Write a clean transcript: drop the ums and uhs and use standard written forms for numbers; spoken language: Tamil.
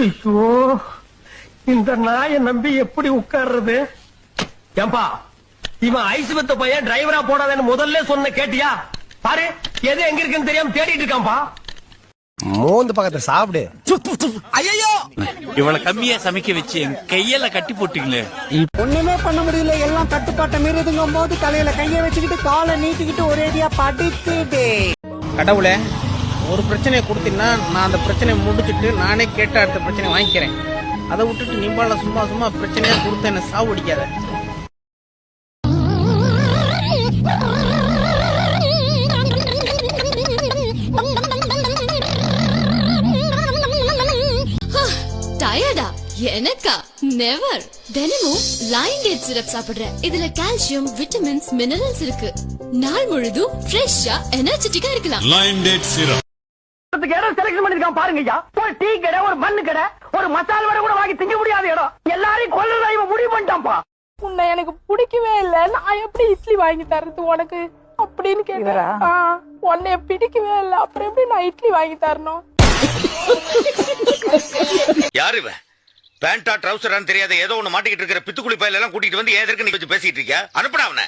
ஐயோ, இந்த நாயை நம்பி எப்படி உட்கார்றது? ஏம்பா, இவன் ஐஸ் வித்த பையன் டிரைவரா போடாதேன்னு முதல்ல சொன்ன கேட்டியா? பாரு, எது எங்க இருக்குன்னு தெரியாம தேடிட்டு இருக்கான்பா. மோந்து பக்கத்துல சாப்பிடு. ஐயோ, இவ்வளவு கம்மியா சமைக்க வச்சு என் கையில கட்டி போட்டீங்களே. ஒண்ணுமே பண்ண முடியல, எல்லாம் கட்டுப்பாட்டை மீறதுங்கும் போது தலையில கைய வச்சுக்கிட்டு காலை நீட்டிக்கிட்டு ஒரேடியா படுத்துட்டே. கடவுளே, ஒரு பிரச்சனையை கொடுத்தீங்கன்னா நான் அந்த பிரச்சனையை முடிச்சுட்டு நானே கேட்ட அடுத்த பிரச்சனை வாங்கிக்கிறேன். அதை விட்டுட்டு நிம்பால சும்மா சும்மா பிரச்சனையா கொடுத்து என்ன சாவடிக்காத. டயர்டா? எனக்கா? நெவர். தினமும் லைன் டேட் சிரப் சாப்பிடுறேன். இதுல கால்சியம், விட்டமின்ஸ், மினரல்ஸ் இருக்கு. நாள் முழுதும் ஃப்ரெஷ்ஷா எனர்ஜெட்டிக்கா இருக்கலாம். லைன் டேட் சிரப் இடம் செலக்ட் பண்ணிருக்கான் பாருங்க ஐயா. ஒரு டீ கடை, ஒரு மண்ணு கடை, ஒரு மசால் வடை கூட வாங்கி திங்க முடியாத இடம். எல்லாரையும் கொல்றதா இவன் முடிவு பண்ணிட்டான்ப்பா. உன்னை எனக்கு பிடிக்கவே இல்ல, நான் எப்படி இட்லி வாங்கி தர்றது உனக்கு அப்படின்னு கேக்குறேன். உன்னை பிடிக்கவே இல்ல, அப்புறம் எப்படி நான் இட்லி வாங்கி தரணும்? யாரு இவன்? பேண்டா ட்ரவுசரான்னு தெரியாத ஏதோ ஒண்ணு மாட்டிக்கிட்டு இருக்கிற பித்துக்குளி பையில எல்லாம் கூட்டிட்டு வந்து ஏன் எதற்கு நீ வச்சு பேசிட்டு இருக்கியா? அனுப்புடா அவனை.